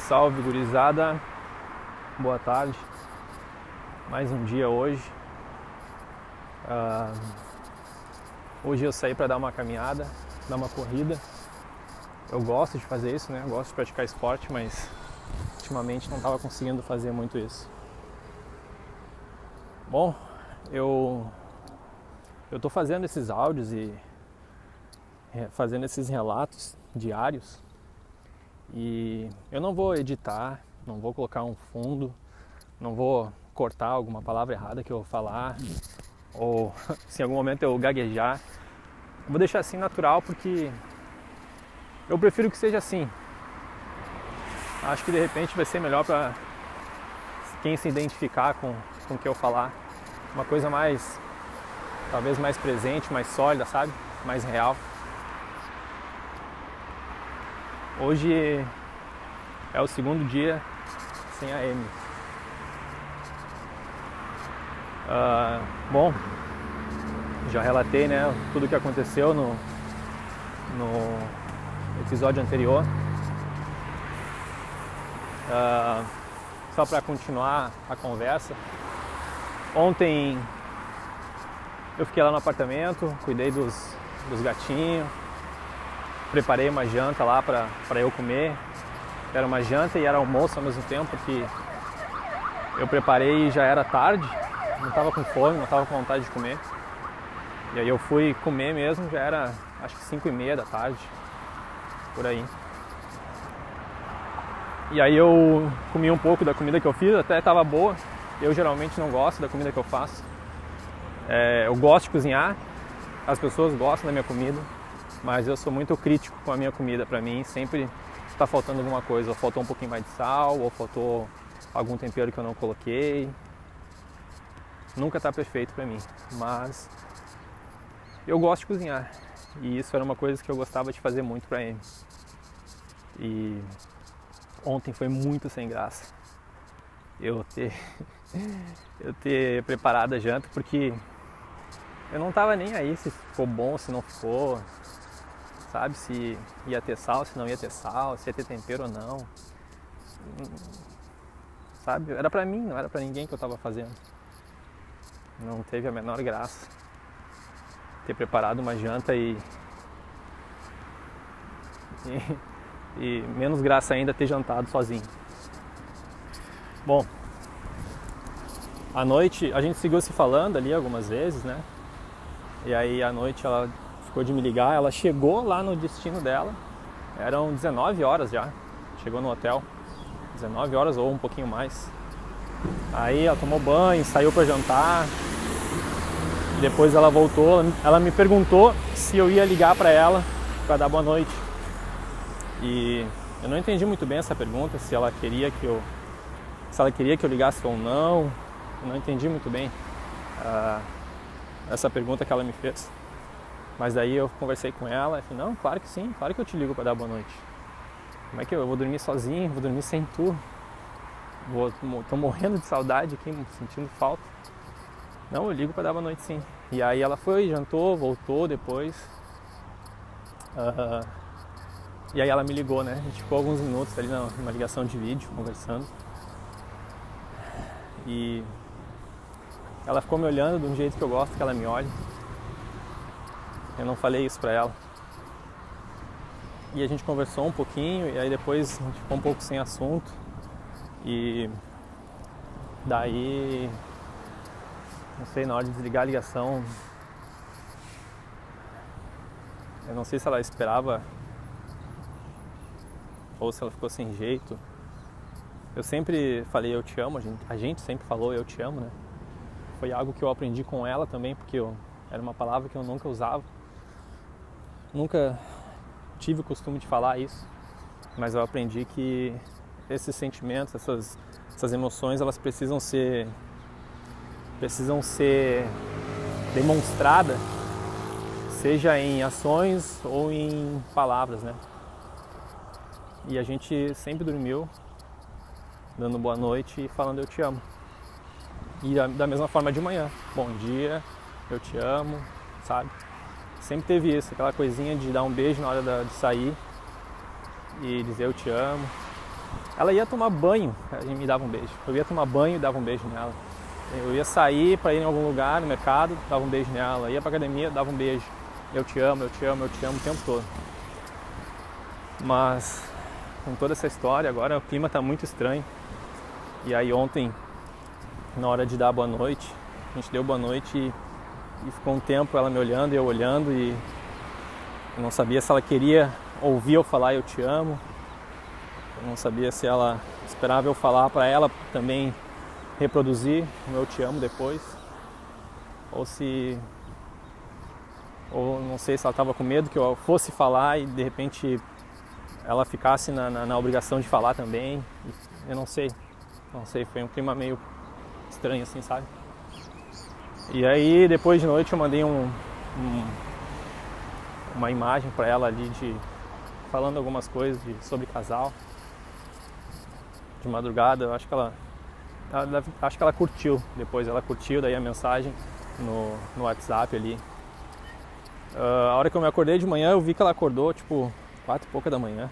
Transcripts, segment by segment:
Salve gurizada, boa tarde, mais um dia hoje. Hoje eu saí para dar uma caminhada, dar uma corrida. Eu gosto de fazer isso, né? Eu gosto de praticar esporte, mas ultimamente não estava conseguindo fazer muito isso. Bom, eu tô fazendo esses áudios e fazendo esses relatos diários. E eu não vou editar, não vou colocar um fundo, não vou cortar alguma palavra errada que eu vou falar, ou se em algum momento eu gaguejar. Eu vou deixar assim natural porque eu prefiro que seja assim. Acho que de repente vai ser melhor para quem se identificar com o que eu falar. Uma coisa mais, talvez mais presente, mais sólida, sabe? Mais real. Hoje é o segundo dia sem a Amy. Bom, já relatei, né, tudo o que aconteceu no episódio anterior. Só para continuar a conversa. Ontem eu fiquei lá no apartamento, cuidei dos gatinhos. Preparei uma janta lá para eu comer. Era uma janta e era almoço ao mesmo tempo, porque eu preparei e já era tarde. Não estava com fome, não estava com vontade de comer. E aí eu fui comer mesmo, já era acho que 5:30 da tarde, por aí. E aí eu comi um pouco da comida que eu fiz, até estava boa. Eu geralmente não gosto da comida que eu faço. Eu gosto de cozinhar, as pessoas gostam da minha comida. Mas eu sou muito crítico com a minha comida. Pra mim sempre está faltando alguma coisa. Ou faltou um pouquinho mais de sal, ou faltou algum tempero que eu não coloquei. Nunca está perfeito pra mim. Mas eu gosto de cozinhar. E isso era uma coisa que eu gostava de fazer muito pra ele. E ontem foi muito sem graça eu ter preparado a janta, porque eu não tava nem aí se ficou bom, se não ficou. Sabe, se ia ter sal, se não ia ter sal, se ia ter tempero ou não. Sabe, era pra mim, não era pra ninguém que eu tava fazendo. Não teve a menor graça ter preparado uma janta e menos graça ainda ter jantado sozinho. Bom, à noite a gente seguiu se falando ali algumas vezes, né? E aí à noite ela ficou de me ligar, ela chegou lá no destino dela, eram 19 horas já, chegou no hotel, 19 horas ou um pouquinho mais. Aí ela tomou banho, saiu para jantar, depois ela voltou, ela me perguntou se eu ia ligar para ela para dar boa noite. E eu não entendi muito bem essa pergunta, se ela queria que eu ligasse ou não, eu não entendi muito bem essa pergunta que ela me fez. Mas daí eu conversei com ela e falei, não, claro que sim, claro que eu te ligo pra dar boa noite. Como é que eu vou dormir sozinho, vou dormir sem tu? Tô morrendo de saudade aqui, sentindo falta. Não, eu ligo pra dar boa noite sim. E aí ela foi, jantou, voltou depois. E aí ela me ligou, né? A gente ficou alguns minutos ali numa ligação de vídeo, conversando. E ela ficou me olhando de um jeito que eu gosto que ela me olhe. Eu não falei isso pra ela. E a gente conversou um pouquinho, e aí depois a gente ficou um pouco sem assunto. E daí, não sei, na hora de desligar a ligação, eu não sei se ela esperava ou se ela ficou sem jeito. Eu sempre falei eu te amo, a gente sempre falou eu te amo, né? Foi algo que eu aprendi com ela também, porque era uma palavra que eu nunca usava. Nunca tive o costume de falar isso, mas eu aprendi que esses sentimentos, essas emoções, elas precisam ser demonstradas, seja em ações ou em palavras, né? E a gente sempre dormiu dando boa noite e falando eu te amo. E da mesma forma de manhã, bom dia, eu te amo, sabe? Sempre teve isso, aquela coisinha de dar um beijo na hora de sair e dizer eu te amo. Ela ia tomar banho e me dava um beijo. Eu ia tomar banho e dava um beijo nela. Eu ia sair para ir em algum lugar, no mercado, dava um beijo nela. Ia pra academia, dava um beijo. Eu te amo, eu te amo, eu te amo o tempo todo. Mas com toda essa história, agora o clima tá muito estranho. E aí ontem, na hora de dar boa noite, a gente deu boa noite e ficou um tempo ela me olhando e eu olhando, e eu não sabia se ela queria ouvir eu falar eu te amo. Eu não sabia se ela esperava eu falar para ela também reproduzir o eu te amo depois, ou não sei se ela estava com medo que eu fosse falar e de repente ela ficasse na obrigação de falar também. Eu não sei, foi um clima meio estranho assim, sabe? E aí depois de noite eu mandei uma imagem para ela ali falando algumas coisas sobre casal. De madrugada, eu acho que ela curtiu. Depois ela curtiu daí a mensagem no WhatsApp ali. A hora que eu me acordei de manhã, eu vi que ela acordou tipo 4 e pouca da manhã.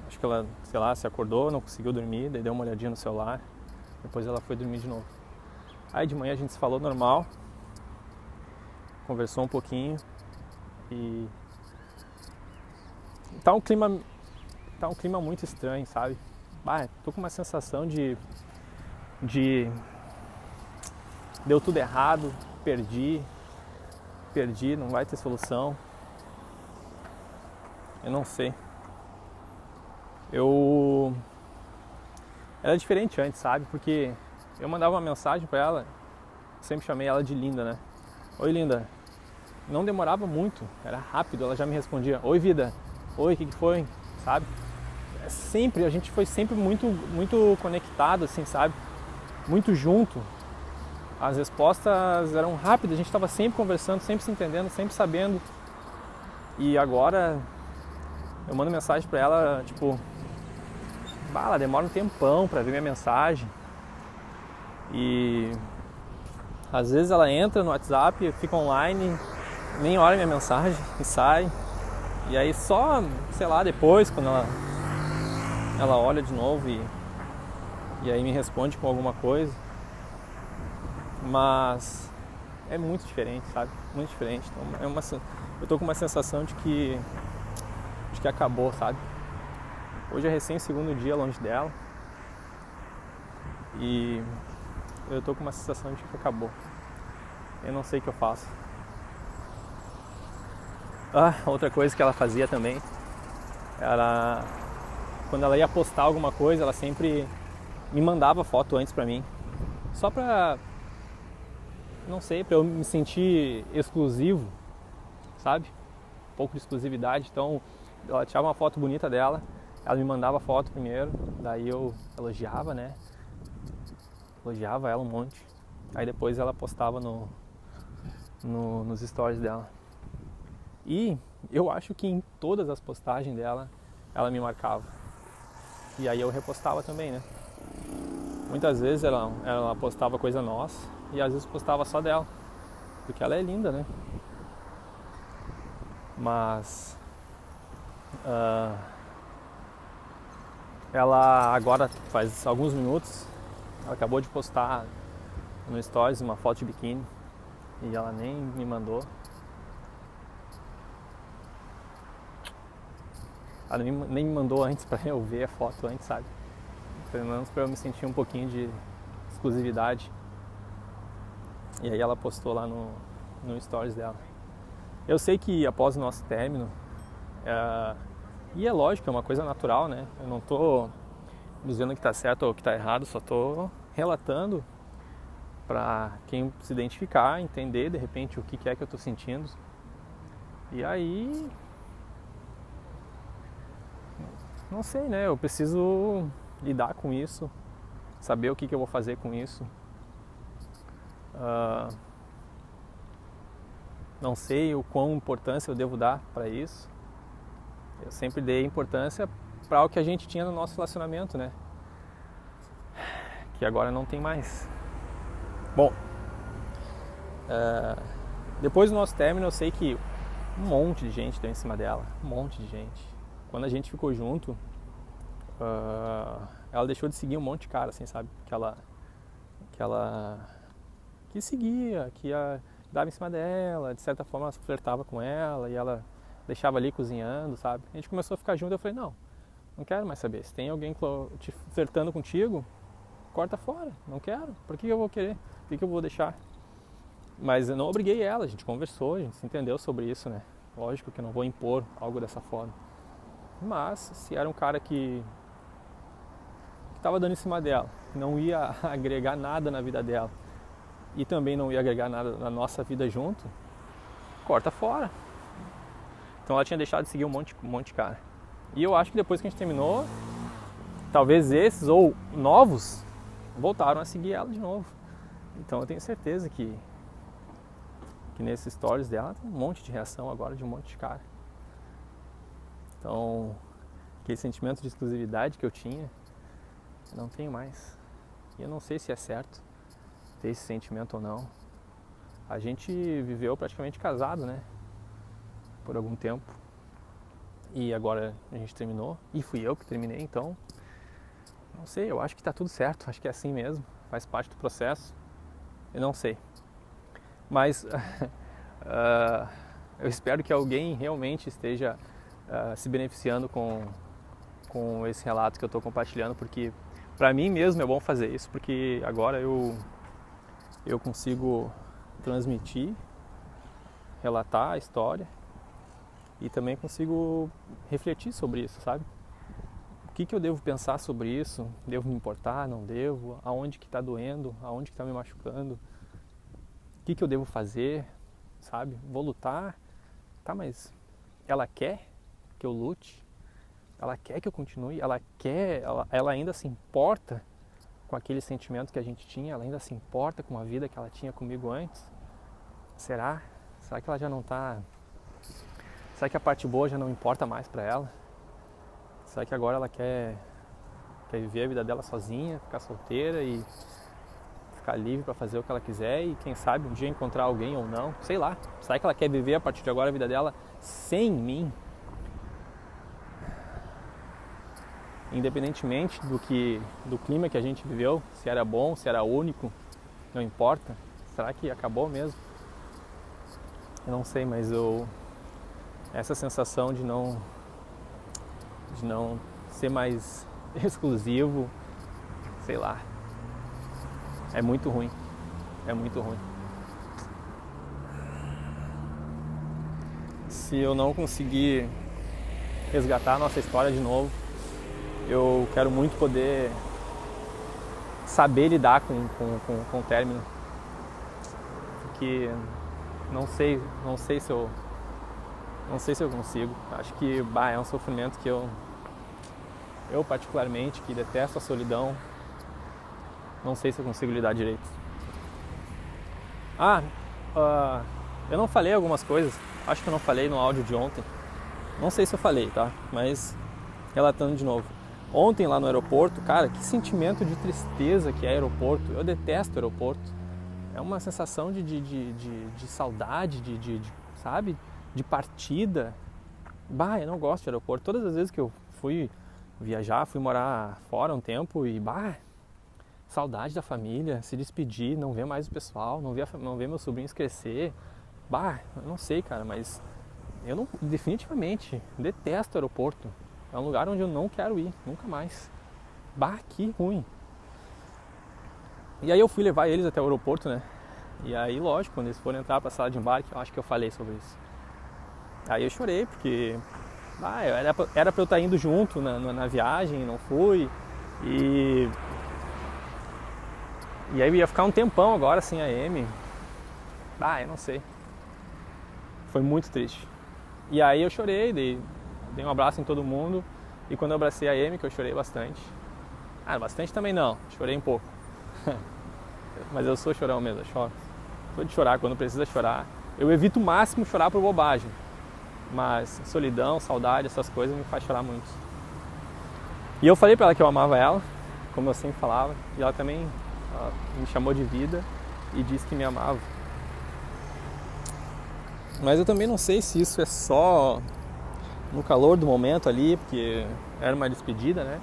Acho que ela, sei lá, se acordou, não conseguiu dormir, daí deu uma olhadinha no celular. Depois ela foi dormir de novo. Aí de manhã a gente se falou normal, conversou um pouquinho e tá um clima muito estranho, sabe? Tô com uma sensação de deu tudo errado, perdi, não vai ter solução. Eu não sei. Ela é diferente antes, sabe? Porque eu mandava uma mensagem pra ela, sempre chamei ela de Linda, né? Oi, Linda. Não demorava muito, era rápido, ela já me respondia: oi, vida. Oi, o que foi? Sabe? A gente foi sempre muito conectado, assim, sabe? Muito junto. As respostas eram rápidas, a gente estava sempre conversando, sempre se entendendo, sempre sabendo. E agora eu mando mensagem pra ela, tipo, ela demora um tempão pra ver minha mensagem. E às vezes ela entra no WhatsApp, fica online, nem olha minha mensagem e sai. E aí só, sei lá, depois, quando ela olha de novo e aí me responde com alguma coisa. Mas é muito diferente, sabe? Muito diferente. Então, eu tô com uma sensação de que acabou, sabe? Hoje é recém o segundo dia longe dela. E eu tô com uma sensação de que acabou. Eu não sei o que eu faço. Outra coisa que ela fazia também era, quando ela ia postar alguma coisa, ela sempre me mandava foto antes pra mim, só pra, não sei, pra eu me sentir exclusivo, sabe? Um pouco de exclusividade. Então ela tirava uma foto bonita dela, ela me mandava a foto primeiro, daí eu elogiava, né? Elogiava ela um monte. Aí depois ela postava nos stories dela. E eu acho que em todas as postagens dela, ela me marcava. E aí eu repostava também, né? Muitas vezes ela postava coisa nossa e às vezes postava só dela. Porque ela é linda, né? Mas ela agora, faz alguns minutos, ela acabou de postar no Stories uma foto de biquíni e ela nem me mandou. Ela nem me mandou antes pra eu ver a foto antes, sabe? Pelo menos pra eu me sentir um pouquinho de exclusividade. E aí ela postou lá no Stories dela. Eu sei que após o nosso término, e é lógico, é uma coisa natural, né? Eu não tô dizendo que tá certo ou que tá errado, só tô relatando pra quem se identificar, entender de repente o que é que eu tô sentindo. E aí, não sei, né? Eu preciso lidar com isso, saber o que eu vou fazer com isso. Não sei o quão importância eu devo dar para isso. Eu sempre dei importância para o que a gente tinha no nosso relacionamento, né? Que agora não tem mais. Bom, depois do nosso término, eu sei que um monte de gente deu em cima dela, um monte de gente. Quando a gente ficou junto, ela deixou de seguir um monte de cara, assim, sabe? Que ela que seguia, dava em cima dela, de certa forma ela flertava com ela e ela deixava ali cozinhando, sabe? A gente começou a ficar junto, eu falei, não quero mais saber. Se tem alguém te flertando contigo, corta fora, não quero. Por que eu vou querer? Por que eu vou deixar? Mas eu não obriguei ela, a gente conversou, a gente se entendeu sobre isso, né? Lógico que eu não vou impor algo dessa forma. Mas se era um cara que estava dando em cima dela, não ia agregar nada na vida dela e também não ia agregar nada na nossa vida junto, corta fora. Então ela tinha deixado de seguir um monte de cara. E eu acho que depois que a gente terminou, talvez esses ou novos voltaram a seguir ela de novo. Então eu tenho certeza que nesses stories dela tem um monte de reação agora de um monte de cara. Então, aquele sentimento de exclusividade que eu tinha, eu não tenho mais. E eu não sei se é certo ter esse sentimento ou não. A gente viveu praticamente casado, né? Por algum tempo. E agora a gente terminou. E fui eu que terminei, então... Não sei, eu acho que tá tudo certo. Acho que é assim mesmo. Faz parte do processo. Eu não sei. Mas eu espero que alguém realmente esteja se beneficiando com esse relato que eu estou compartilhando, porque para mim mesmo é bom fazer isso, porque agora eu consigo transmitir, relatar a história e também consigo refletir sobre isso, sabe? O que eu devo pensar sobre isso? Devo me importar? Não devo? Aonde que está doendo? Aonde que está me machucando? O que eu devo fazer, sabe? Vou lutar, tá, mas ela quer que eu lute? Ela quer que eu continue? Ela ainda se importa com aquele sentimento que a gente tinha? Ela ainda se importa com a vida que ela tinha comigo antes? Será? Será que ela já não tá... Será que a parte boa já não importa mais pra ela? Será que agora ela quer viver a vida dela sozinha, ficar solteira e... ficar livre para fazer o que ela quiser e quem sabe um dia encontrar alguém ou não, sei lá. Será que ela quer viver a partir de agora a vida dela sem mim? Independentemente do clima que a gente viveu, se era bom, se era único, não importa. Será que acabou mesmo? Eu não sei, mas essa sensação de não ser mais exclusivo, sei lá. É muito ruim. É muito ruim. Se eu não conseguir resgatar a nossa história de novo, eu quero muito poder saber lidar com o término. Porque não sei se eu consigo. Acho que é um sofrimento que eu particularmente, que detesto a solidão, não sei se eu consigo lidar direito. Eu não falei algumas coisas. Acho que eu não falei no áudio de ontem. Não sei se eu falei, tá? Mas relatando de novo. Ontem lá no aeroporto, cara, que sentimento de tristeza que é aeroporto. Eu detesto aeroporto. É uma sensação de saudade, sabe? De partida. Eu não gosto de aeroporto. Todas as vezes que eu fui viajar, fui morar fora um tempo e saudade da família, se despedir, não ver mais o pessoal, não ver meus sobrinhos crescer. Eu não sei, cara, mas eu definitivamente detesto aeroporto. É um lugar onde eu não quero ir, nunca mais. Que ruim. E aí eu fui levar eles até o aeroporto, né? E aí, lógico, quando eles foram entrar pra sala de embarque, eu acho que eu falei sobre isso. Aí eu chorei, porque era pra eu estar indo junto na viagem, não fui. E aí eu ia ficar um tempão agora sem a Amy. Eu não sei. Foi muito triste. E aí eu chorei, dei um abraço em todo mundo. E quando eu abracei a Amy, que eu chorei bastante. Bastante também não, chorei um pouco. Mas eu sou chorão mesmo, eu choro. Sou de chorar quando precisa chorar. Eu evito o máximo chorar por bobagem. Mas solidão, saudade, essas coisas me faz chorar muito. E eu falei pra ela que eu amava ela, como eu sempre falava. E ela também me chamou de vida e disse que me amava. Mas eu também não sei se isso é só no calor do momento ali, porque era uma despedida, né?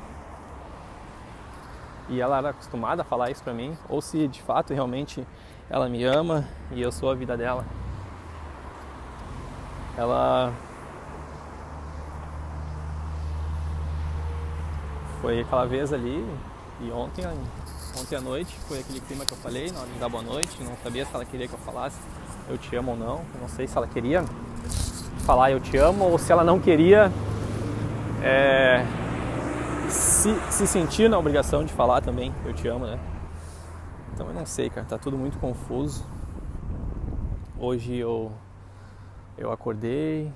e ela era acostumada a falar isso pra mim, ou se de fato realmente ela me ama e eu sou a vida dela. Ela foi aquela vez ali, e ontem à noite foi aquele clima que eu falei, na hora de dar boa noite, não sabia se ela queria que eu falasse eu te amo ou não sei se ela queria falar eu te amo ou se ela não queria se sentir na obrigação de falar também eu te amo, né? Então eu não sei, cara, tá tudo muito confuso. Hoje eu acordei,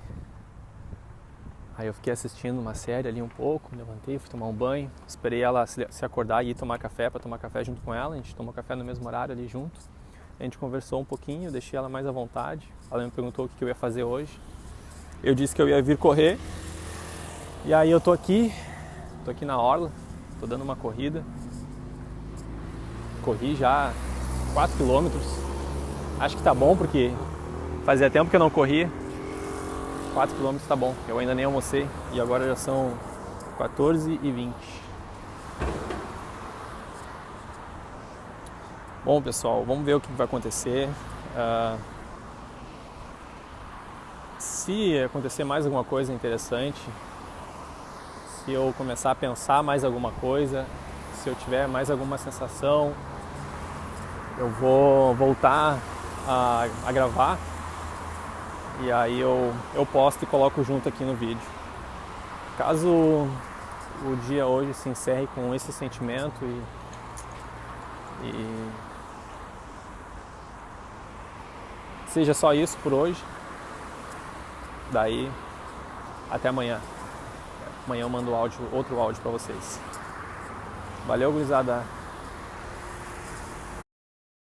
aí eu fiquei assistindo uma série ali um pouco, me levantei, fui tomar um banho, esperei ela se acordar e ir tomar café para tomar café junto com ela. A gente tomou café no mesmo horário ali junto. A gente conversou um pouquinho, deixei ela mais à vontade. Ela me perguntou o que eu ia fazer hoje. Eu disse que eu ia vir correr. E aí eu tô aqui na orla, tô dando uma corrida. Corri já 4 km. Acho que tá bom porque fazia tempo que eu não corria. 4 km tá bom, eu ainda nem almocei e agora já são 14h20. Bom, pessoal, vamos ver o que vai acontecer. Se acontecer mais alguma coisa interessante, se eu começar a pensar mais alguma coisa, se eu tiver mais alguma sensação, eu vou voltar a gravar. E aí eu posto e coloco junto aqui no vídeo. Caso o dia hoje se encerre com esse sentimento e seja só isso por hoje, daí até amanhã. Amanhã eu mando outro áudio pra vocês. Valeu, gurizada.